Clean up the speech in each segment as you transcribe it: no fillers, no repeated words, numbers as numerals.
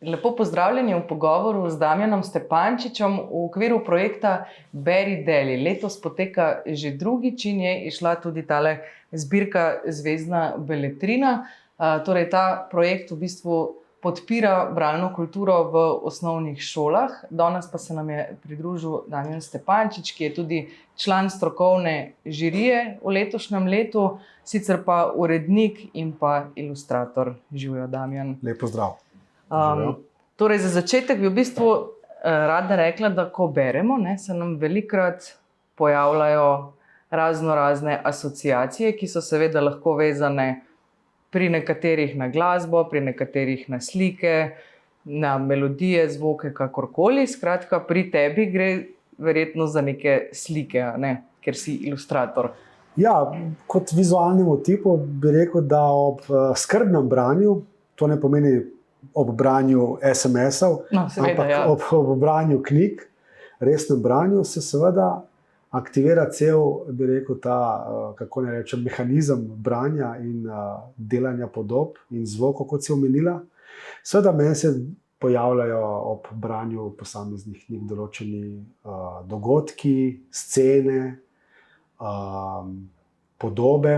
Lepo pozdravljeni v pogovoru z Damjanom Stepančičem v okviru projekta Beri Deli. Letos poteka že drugič in je išla tudi tale zbirka Zvezdna beletrina. Torej ta projekt v bistvu podpira bralno kulturo v osnovnih šolah. Danes pa se nam je pridružil Damjan Stepančič, ki je tudi član strokovne žirije v letošnjem letu, sicer pa urednik in pa ilustrator. Živjo, Damjan. Lep pozdrav. Torej za začetek bi v bistvu rada rekla, da ko beremo, se nam velikokrat pojavljajo razne asociacije, ki so seveda lahko vezane pri nekaterih na glasbo, pri nekaterih na slike, na melodije, zvoke, kakorkoli. Skratka, pri tebi gre verjetno za neke slike, ker si ilustrator. Ja, kot vizualnemu tipu bi rekel, da ob skrbnem branju, to ne pomeni ob branju SMS-ov, ampak ob branju knjig, resnem branju, se seveda aktivira cel, bi rekel, ta, kako ne rečem, mehanizem branja in delanja podob in zvokov, kot si omenila. Seveda meni se pojavljajo ob branju posameznih knjig določeni dogodki, scene, podobe,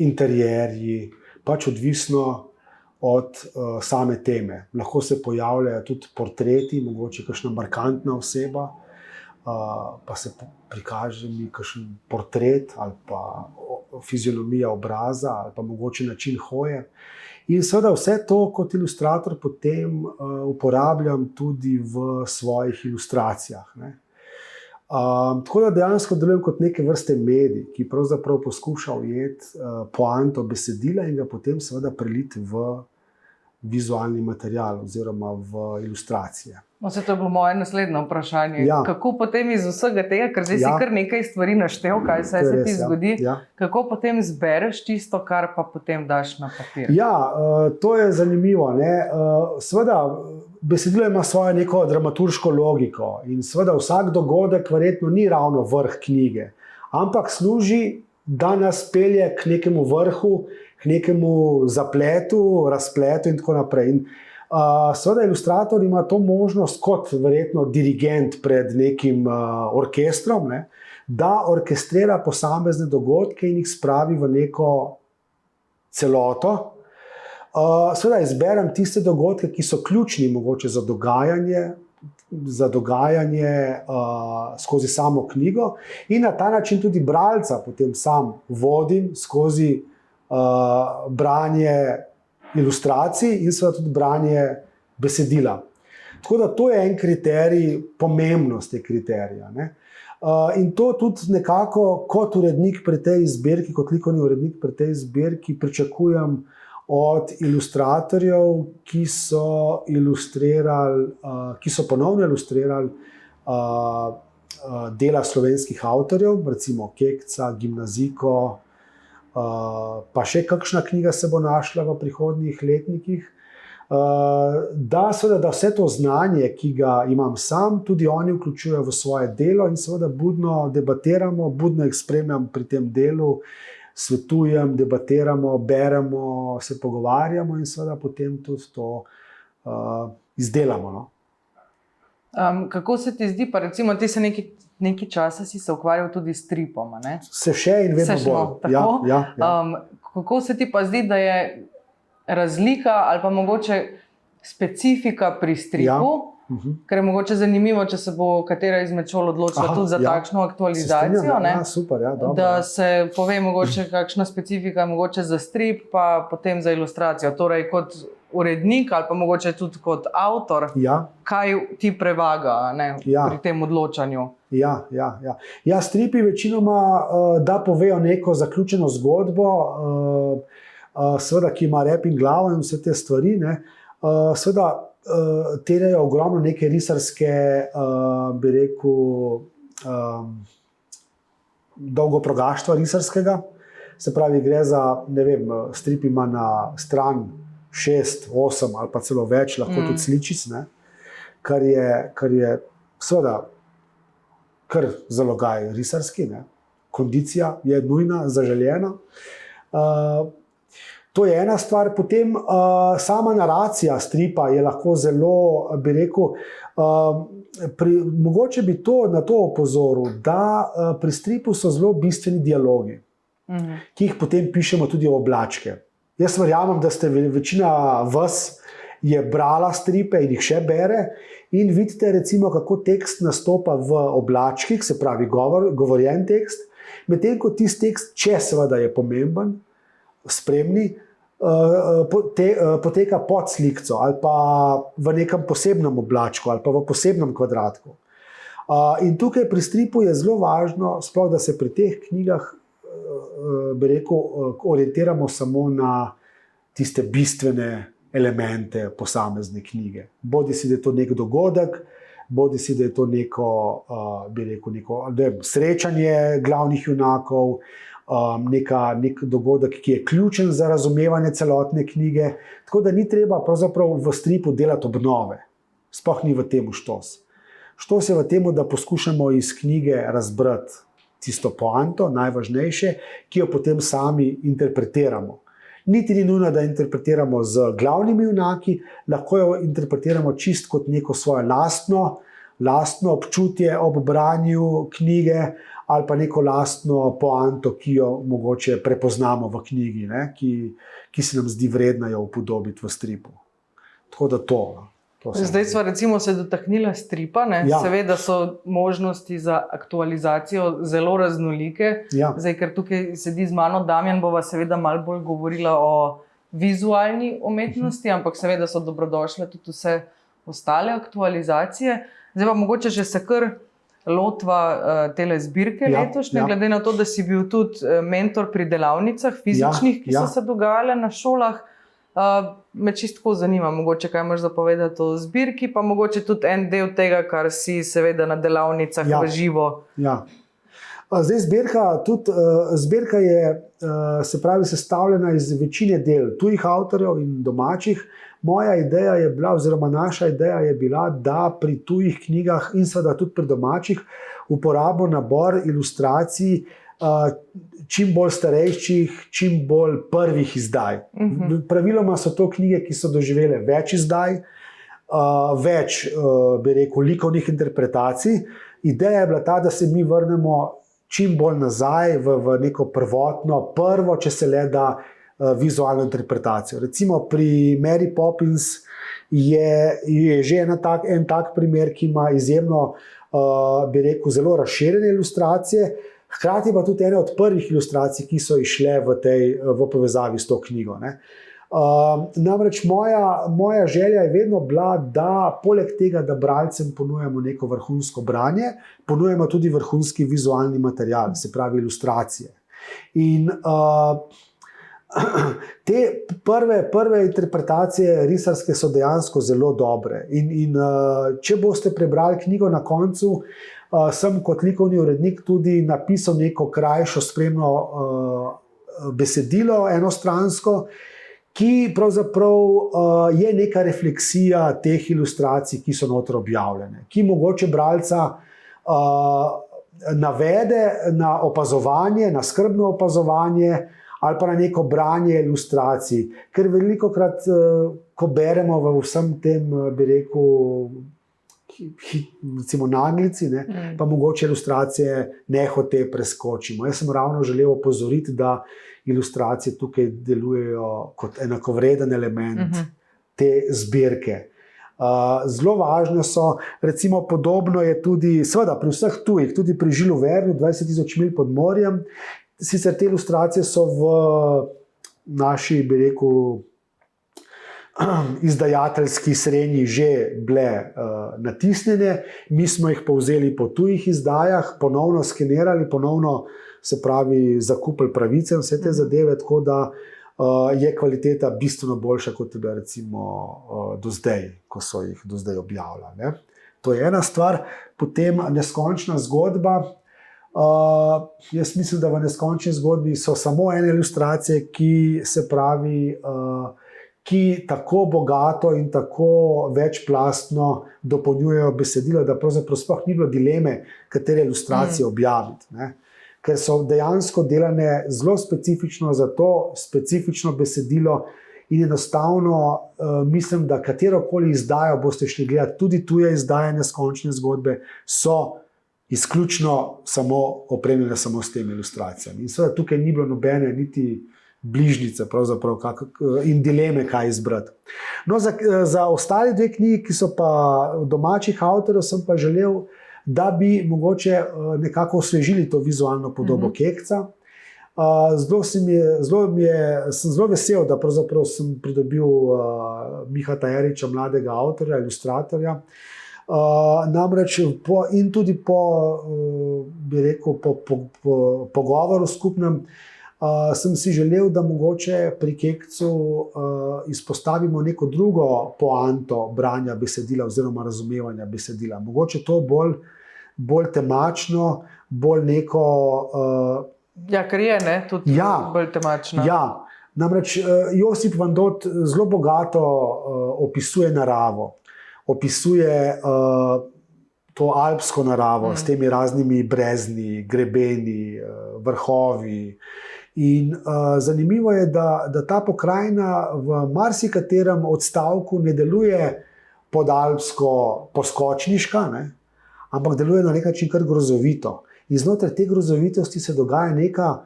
interierji, pač odvisno od same teme. Lahko se pojavljajo tudi portreti, mogoče kakšna markantna oseba, pa se prikaže mi kakšen portret ali pa fizionomija obraza ali pa mogoče način hoje. In seveda vse to kot ilustrator potem uporabljam tudi v svojih ilustracijah. Tako da dejansko delujem kot neke vrste medij, ki pravzaprav poskuša ujeti poanto besedila in ga potem seveda preliti v vizualni material oziroma v ilustracije. To je bilo moje naslednje vprašanje. Ja. Kako potem iz vsega tega, ker zdaj si kar nekaj stvari naštel, kaj se ti zgodi, kako potem zbereš tisto, kar pa potem daš na papir? Ja, to je zanimivo. Seveda, besedilo ima svojo neko dramaturško logiko in seveda vsak dogodek verjetno ni ravno vrh knjige, ampak služi, da nas pelje k nekemu vrhu, k nekemu zapletu, razpletu in tako naprej. In seveda ilustrator ima to možnost kot verjetno dirigent pred nekim orkestrom, da orkestrira posamezne dogodke in jih spravi v neko celoto. Seveda izberem tiste dogodke, ki so ključni mogoče za dogajanje skozi samo knjigo in na ta način tudi bralca potem sam vodim skozi branje ilustracij in seveda tudi branje besedila. Tako da to je en kriterij, pomembnost je kriterija. In to tudi nekako kot urednik pri tej zbirki, kot likovni urednik pri tej zbirki pričakujem od ilustratorjev, ki so ponovno ilustrirali dela slovenskih avtorjev, recimo Kekca, Gimnazijko, pa še kakšna knjiga se bo našla v prihodnjih letnikih, da vse to znanje, ki ga imam sam, tudi oni vključujejo v svoje delo in seveda budno debatiramo, budno jih spremljam pri tem delu, svetujem, debatiramo, beremo, se pogovarjamo in seveda potem tudi to izdelamo. Kako se ti zdi, pa recimo ti se nekaj časa si se ukvarjal tudi s stripom, Se še in vedno bolj. Ja. Kako se ti pa zdi, da je razlika ali pa mogoče specifika pri stripu, ker je mogoče zanimivo, če se bo katera izmed šol odločila tudi za takšno aktualizacijo, super, dobro, da se pove mogoče kakšna specifika mogoče za strip, pa potem za ilustracijo. Torej kot urednik ali pa mogoče tudi kot avtor, kaj ti prevaga pri tem odločanju? Ja, stripi večinoma da povejo neko zaključeno zgodbo, seveda, ki ima rep in glavo in vse te stvari, seveda terjajo ogromno neke risarske, bi rekel, dolgoprogaštva risarskega. Se pravi, gre za, strip ima na stran 6, 8 ali pa celo več, lahko tudi sličic, kar je seveda kar zalogaj risarski, kondicija je nujna, zaželjena. To je ena stvar. Potem sama naracija stripa je lahko zelo, bi rekel, mogoče bi na to opozoril, da pri stripu so zelo bistveni dialogi, ki jih potem pišemo tudi v oblačke. Jaz verjamem, da ste večina vas je brala stripe in jih še bere in vidite recimo, kako tekst nastopa v oblačkih, se pravi govorjen tekst, medtem ko tisti tekst, če seveda je pomemben, spremni, poteka pod slikco ali pa v nekem posebnem oblačku ali pa v posebnem kvadratku. In tukaj pri stripu je zelo važno, sploh da se pri teh knjigah, bi rekel, orientiramo samo na tiste bistvene elemente posamezne knjige. Bodi si, da je to nek dogodek, bodi si, da je to neko, bi rekel, srečanje glavnih junakov, nek dogodek, ki je ključen za razumevanje celotne knjige. Tako da ni treba pravzaprav v stripu delati obnove. Sploh ni v tem štos. Štos je v tem, da poskušamo iz knjige razbrati tisto poanto, najvažnejše, ki jo potem sami interpretiramo. Niti ni nujno, da interpretiramo z glavnimi junaki, lahko jo interpretiramo čist kot neko svoje lastno občutje ob branju knjige ali pa neko lastno poanto, ki jo mogoče prepoznamo v knjigi, ne? Ki se nam zdi vredna jo upodobiti v stripu. Tako da to. Zdaj smo recimo se dotaknila stripa, ne? Ja. Seveda so možnosti za aktualizacijo zelo raznolike. Ja. Zdaj, ker tukaj sedi z mano Damjan, bova seveda malo bolj govorila o vizualni umetnosti, ampak seveda so dobrodošle tudi vse ostale aktualizacije. Zdaj pa mogoče že se kar lotva tele zbirke letošnje, glede na to, da si bil tudi mentor pri delavnicah fizičnih, ki so se dogajale na šolah. Me čisto zanima, mogoče kaj imaš za povedati o zbirki, pa mogoče tudi en del tega, kar si seveda na delavnicah v živo. Ja. Zdaj zbirka je, se pravi, sestavljena iz večine del tujih avtorjev in domačih. Moja ideja je bila, oziroma naša ideja je bila, da pri tujih knjigah in seveda tudi pri domačih uporabimo nabor ilustracij čim bolj starejših, čim bolj prvih izdaj. Praviloma so to knjige, ki so doživele več izdaj, več, bi rekel, likovnih interpretacij. Ideja je bila ta, da se mi vrnemo čim bolj nazaj v neko prvotno, prvo, če se le da, vizualno interpretacijo. Recimo pri Mary Poppins je že en tak primer, ki ima izjemno, bi rekel, zelo razširjene ilustracije, hkrati pa tudi ene od prvih ilustracij, ki so išle v povezavi s to knjigo. Ne. Namreč moja želja je vedno bila, da poleg tega, da bralcem ponujamo neko vrhunsko branje, ponujamo tudi vrhunski vizualni material, se pravi ilustracije. In te prve interpretacije risarske so dejansko zelo dobre. In če boste prebrali knjigo na koncu, sem kot likovni urednik tudi napisal neko krajšo spremno besedilo enostransko, ki pravzaprav je neka refleksija teh ilustracij, ki so noter objavljene, ki mogoče bralca navede na opazovanje, na skrbno opazovanje ali pa na neko branje ilustracij. Ker velikokrat, ko beremo v vsem tem, bi rekel, recimo naglici, ne, pa mogoče ilustracije nehote preskočimo. Jaz sem ravno želel opozoriti, da ilustracije tukaj delujejo kot enakovreden element te zbirke. Zelo važne so, recimo podobno je tudi, seveda pri vseh tujih, tudi pri Žilu Vernu, 20.000 milj pod morjem. Sicer te ilustracije so v naši, bi rekel, izdajateljski srenji že bile natisnjene, mi smo jih povzeli po tujih izdajah, ponovno skenirali, ponovno, se pravi, zakupili pravice in vse te zadeve, tako da je kvaliteta bistveno boljša, kot je bila recimo do zdaj, ko so jih do zdaj objavljali. Ne? To je ena stvar. Potem neskončna zgodba. Jaz mislim, da v neskončni zgodbi so samo ene ilustracije, ki se pravi, ki tako bogato in tako večplastno dopolnjujejo besedilo, da pravzaprav sploh ni bilo dileme, katere ilustracije objaviti. Ne? ker so dejansko delane zelo specifično za to specifično besedilo in enostavno mislim, da katerokoli izdajo boste šli gledati, tudi tuje izdaje Neskončne zgodbe so izključno samo opremljene samo s temi ilustracijami. In seveda tukaj ni bilo nobene niti bližnjice in dileme, kaj izbrati. No, za ostale dve knjigi, ki so pa domačih avtorjev, sem pa želel, da bi mogoče nekako osvežili to vizualno podobo Kekca. Sem zelo vesel, da pravzaprav sem pridobil Mihata Eriča, mladega avtorja, ilustratorja. Namreč in tudi bi rekel, po pogovoru skupnem sem si želel, da mogoče pri Kekcu izpostavimo neko drugo poanto branja besedila oziroma razumevanja besedila. Mogoče to bolj temačno, bolj neko... Ja, ker je, ne? Tudi bolj temačno. Ja, namreč Josip van Dort zelo bogato opisuje naravo, opisuje to alpsko naravo s temi raznimi brezni, grebeni, vrhovi. In zanimivo je, da ta pokrajina v marsikaterem odstavku ne deluje podalpsko poskočniška, ne? Ampak deluje na nek način kar grozovito. In znotraj te grozovitosti se dogaja neka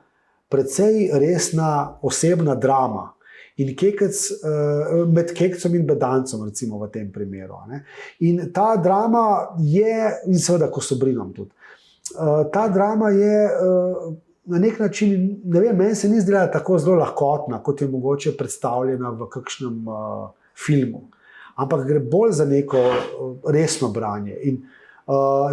precej resna osebna drama. In med Kekcem in Bedancem, recimo v tem primeru. Ne? In ta drama je, in seveda Kosobrinom tudi, ta drama je na nek način, ne vem, meni se ni zdela tako zelo lahkotna, kot je mogoče predstavljena v kakšnem filmu. Ampak gre bolj za neko resno branje. In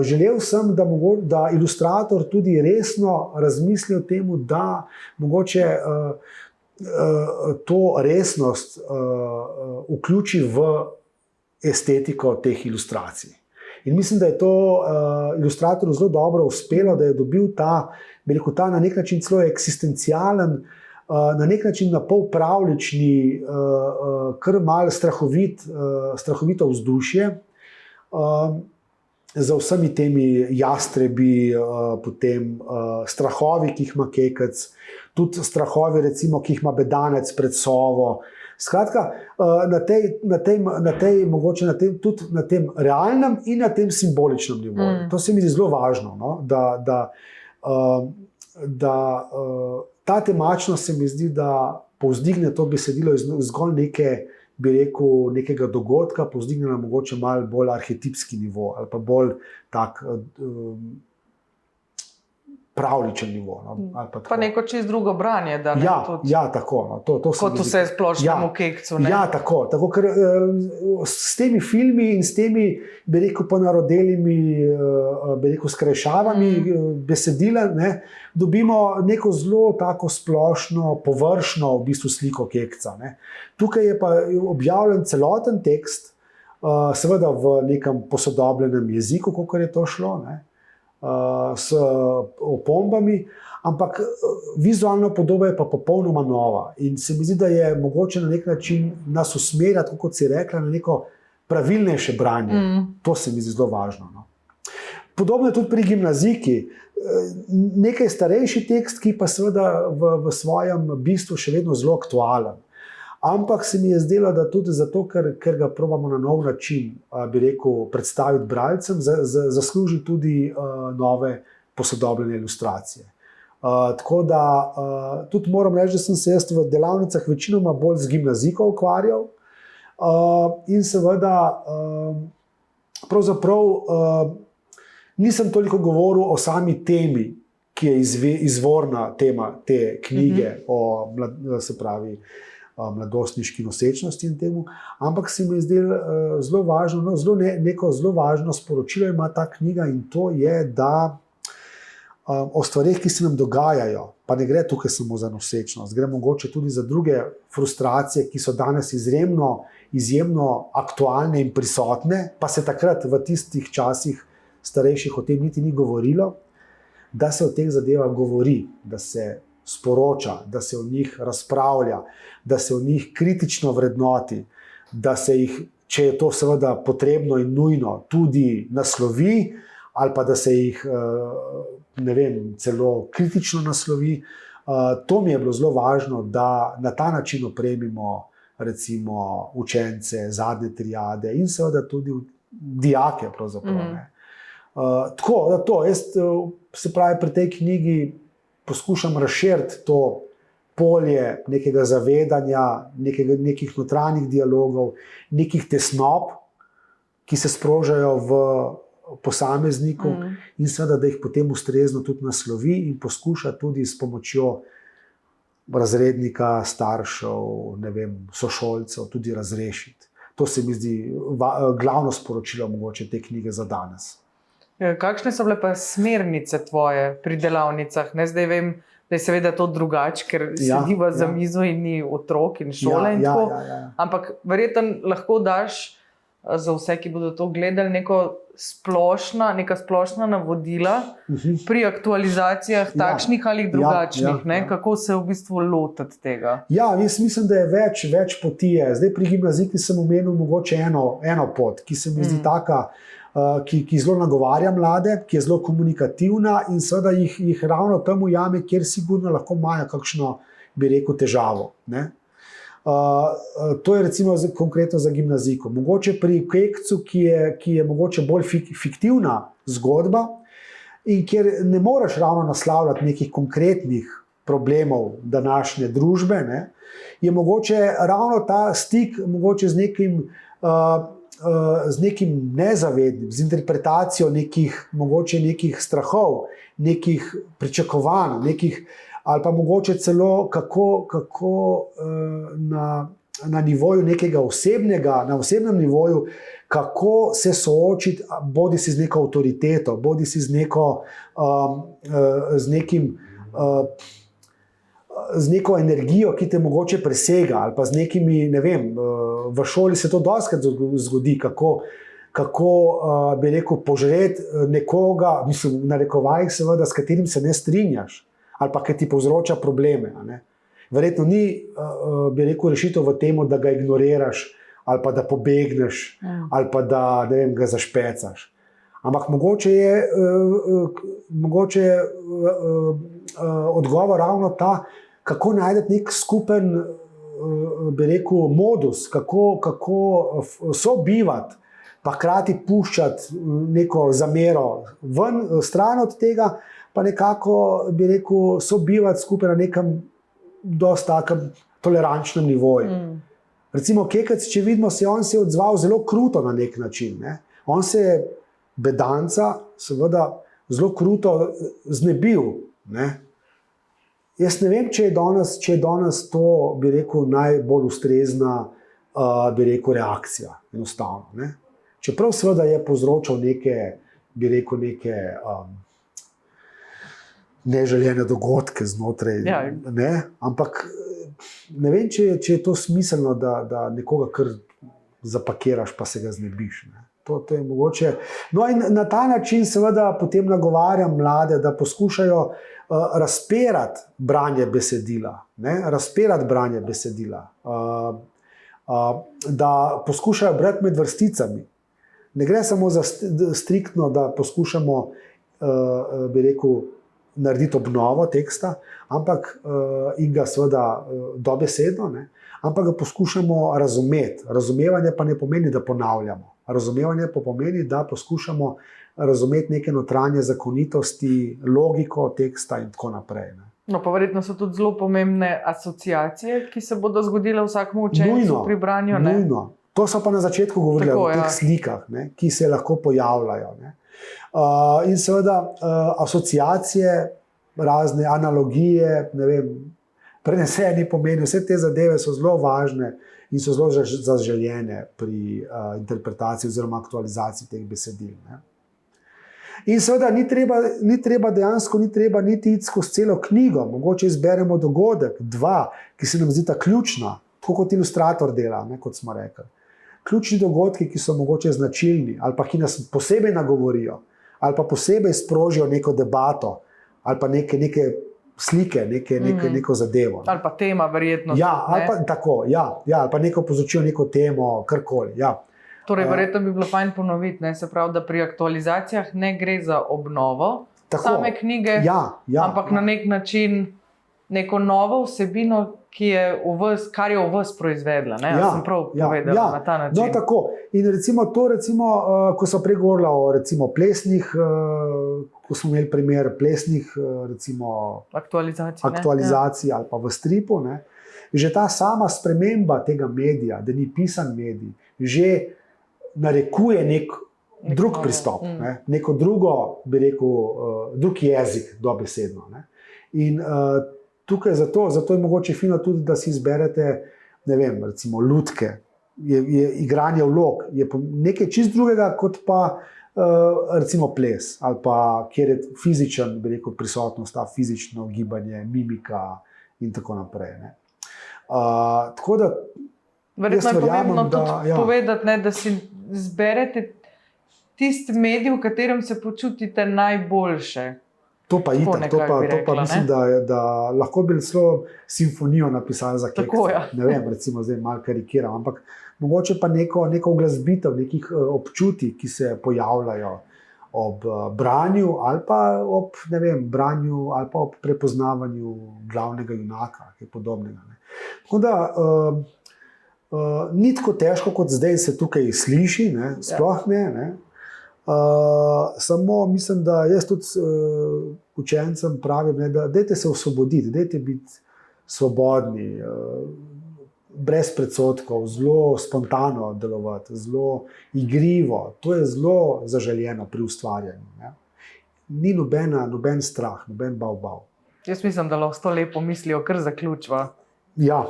želel sem, da ilustrator tudi resno razmisli o tem, da mogoče to resnost vključi v estetiko teh ilustracij. In mislim, da je to ilustratorju zelo dobro uspelo, da je dobil ta na nek način celo eksistencialen, na nek način napol pravlični, kar malo strahovito vzdušje, za vsemi temi jastrebi, potem strahovi, ki jih ima Kekec, tudi strahovi, recimo, ki jih ima Bedanec pred Sovo. Skratka, tudi na tem realnem in na tem simboličnem nivoju. To se mi zdi zelo važno, no? Da ta temačnost se mi zdi, da povzdigne to besedilo iz zgolj nekega dogodka, povzdigne na mogoče malo bolj arhetipski nivo ali pa bolj tak pravličen nivo. No? Pa neko čist drugo branje. Da, ne, ja, tako. No. To kot vse splošnemu Kekcu. Ne? Ja, tako, ker s temi filmi in s temi, bi rekel, ponarodelimi, bi rekel, skrajšavami besedila, ne, dobimo neko zelo tako splošno, površno v bistvu sliko Kekca. Ne. Tukaj je pa objavljen celoten tekst, seveda v nekem posodobljenem jeziku, kakor je to šlo, ne. S opombami, ampak vizualna podoba je pa popolnoma nova. In se mi zdi, da je mogoče na nek način nas usmerjati, kot si rekla, na neko pravilnejše branje. To se mi zdi zelo važno. No. Podobno je tudi pri gimnazijki. Nekaj starejši tekst, ki pa seveda v svojem bistvu še vedno zelo aktualen. Ampak se mi je zdelo, da tudi zato, ker ga probamo na nov način, bi rekel, predstaviti bralcem, zasluži tudi nove posodobljene ilustracije. Tako da tudi moram reči, da sem se jaz v delavnicah večinoma bolj z gimnazijko ukvarjal in seveda pravzaprav nisem toliko govoril o sami temi, ki je izvorna tema te knjige o mladostniški nosečnosti in temu, ampak se mi je zdelo zelo važno, neko zelo važno sporočilo ima ta knjiga in to je, da o stvareh, ki se nam dogajajo, pa ne gre tukaj samo za nosečnost, gre mogoče tudi za druge frustracije, ki so danes izjemno aktualne in prisotne, pa se takrat v tistih časih starejših o tem niti ni govorilo, da se o teh zadevah govori, da se sporoča, da se o njih razpravlja, da se o njih kritično vrednoti, da se jih, če je to seveda potrebno in nujno, tudi naslovi, ali pa da se jih ne vem, celo kritično naslovi. To mi je bilo zelo važno, da na ta način opremimo recimo učence, zadnje triade in seveda tudi dijake pravzaprav. Tako, da to, jaz se pravi pri tej knjigi poskušam razširiti to polje nekega zavedanja, nekih notranjih dialogov, nekih tesnob, ki se sprožajo v posamezniku in seveda, da jih potem ustrezno tudi naslovi in poskuša tudi s pomočjo razrednika, staršev, ne vem, sošolcev tudi razrešiti. To se mi zdi glavno sporočilo mogoče te knjige za danes. Kakšne so bile pa smernice tvoje pri delavnicah? Ne, zdaj vem, da je seveda to drugače, ker sediva za mizo in ni otrok in šole in tako. Ampak verjetno lahko daš za vse, ki bodo to gledali, neka splošna navodila pri aktualizacijah takšnih ali drugačnih. Kako se v bistvu lotiti tega? Ja, jaz mislim, da je več poti. Zdaj pri gimnazijki sem omenil mogoče eno pot, ki se mi zdi taka, ki zelo nagovarja mlade, ki je zelo komunikativna in seveda jih ravno tam ujame, kjer sigurno lahko imajo kakšno, bi rekel, težavo. To je recimo konkretno za gimnazijko. Mogoče pri Kekcu, ki je mogoče bolj fiktivna zgodba in kjer ne moreš ravno naslavljati nekih konkretnih problemov današnje družbe, je mogoče ravno ta stik mogoče z nekim nezavednim, z interpretacijo nekih strahov, nekih pričakovanj, ali pa mogoče celo kako na nivoju nekega osebnega, na osebnem nivoju, kako se soočiti bodi si z neko avtoriteto, bodi si z neko energijo, ki te mogoče presega, ali pa z nekimi, ne vem, v šoli se to dostikrat zgodi, kako bi rekel, požreti nekoga, mislim, v narekovajih seveda, s katerim se ne strinjaš, ali pa ki ti povzroča probleme. Verjetno ni, bi rekel, rešitev v tem, da ga ignoriraš, ali pa da pobegneš, ali pa da, ne vem, ga zašpecaš. Ampak mogoče je odgovor ravno ta, kako najti nek skupen, bi rekel, modus, kako sobivati, pa hkrati puščati neko zamero ven, stran od tega, pa nekako, bi rekel, sobivati skupaj na nekem dosti takem tolerančnem nivoju. Recimo Kekec, če vidimo, on se je odzval zelo kruto na nek način. On se je bedanca seveda zelo kruto znebil. Jaz ne vem, če je danes to, bi rekel, najbolj ustrezna, bi rekel, reakcija. Enostavno. Čeprav seveda je povzročal neke, bi rekel, neželjene dogodke znotraj. Ampak ne vem, če je to smiselno, da nekoga kar zapakiraš, pa se ga znebiš. To je mogoče. No in na ta način seveda potem nagovarjam mlade, da poskušajo razpirati branje besedila. Da poskušajo brati med vrsticami. Ne gre samo za striktno, da poskušamo, bi rekel, narediti obnovo teksta, ampak in ga seveda dobesedno, ampak ga poskušamo razumeti. Razumevanje pa ne pomeni, da ponavljamo. Razumevanje pa pomeni, da poskušamo razumeti neke notranje zakonitosti, logiko teksta in tako naprej. No, pa verjetno so tudi zelo pomembne asociacije, ki se bodo zgodile vsakemu učencu pri branju. Nujno. To so pa na začetku govorili o teh slikah, ki se lahko pojavljajo. In seveda asociacije, razne analogije, ne vem, preneseni pomeni, vse te zadeve so zelo važne in so zelo zaželjene pri interpretaciji oziroma aktualizaciji teh besedil. In seveda ni treba niti iti skozi celo knjigo, mogoče izberemo dogodek, dva, ki se nam zdita ključna, tako kot ilustrator dela, kot smo rekli. Ključni dogodki, ki so mogoče značilni ali pa ki nas posebej nagovorijo, ali pa posebej sprožijo neko debato, ali pa neke slike, neko zadevo. Ali pa tema, verjetno. Ali pa tako, ali pa neko povzročijo neko temo, karkoli. Torej, verjetno bi bilo fajn ponoviti, se pravi, da pri aktualizacijah ne gre za obnovo, same knjige, ampak na nek način neko novo vsebino, kar je v vas proizvedla. Sem prav povedala na ta način. No, tako. In recimo, ko so prej govorila o recimo plesnih, ko smo imeli primer plesnih recimo, aktualizacij ali pa v stripu, ne, že ta sama sprememba tega medija, da ni pisan medij, že narekuje nek drug pristop, neko drugo, bi rekel, drug jezik, dobesedno. Ne. In tukaj zato je mogoče fino tudi, da si izberete, ne vem, recimo lutke, je igranje vlog, je nekaj čist drugega kot pa recimo ples, ali pa kjer je fizičen, bi rekel, prisotnost, ta fizično gibanje, mimika in tako naprej. Ne. Tako da verjetno je pomembno tudi povedati, ne, da si izberete tisti medij, v katerem se počutite najboljše. To pa itak, mislim, da lahko bi celo simfonijo napisali za kekce. Ne vem, recimo zdaj malo karikiram, ampak mogoče pa neko uglasbitev, nekih občutij, ki se pojavljajo ob branju ali pa ob, ne vem, branju ali pa ob prepoznavanju glavnega junaka, kaj podobnega. Ne. Tako da ni tako težko, kot zdaj se tukaj sliši, ne, sploh ne. Samo mislim, da jaz tudi učencem pravim, da dajte se osvoboditi, dajte biti svobodni, brez predsotkov, zelo spontano delovati, zelo igrivo. To je zelo zaželjeno pri ustvarjanju. Ne. Ni noben strah, noben bav. Jaz mislim, da lahko s to lepo mislijo kar zaključiva. Ja,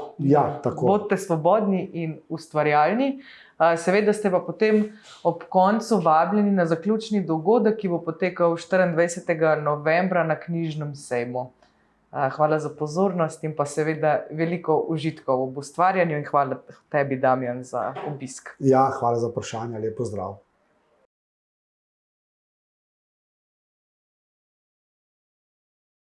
tako. Bodite svobodni in ustvarjalni. Seveda ste pa potem ob koncu vabljeni na zaključni dogodek, ki bo potekal 24. novembra na knjižnem sejmu. Hvala za pozornost in pa seveda veliko užitkov ob ustvarjanju in hvala tebi, Damjan, za obisk. Ja, hvala za vprašanje, lep pozdrav.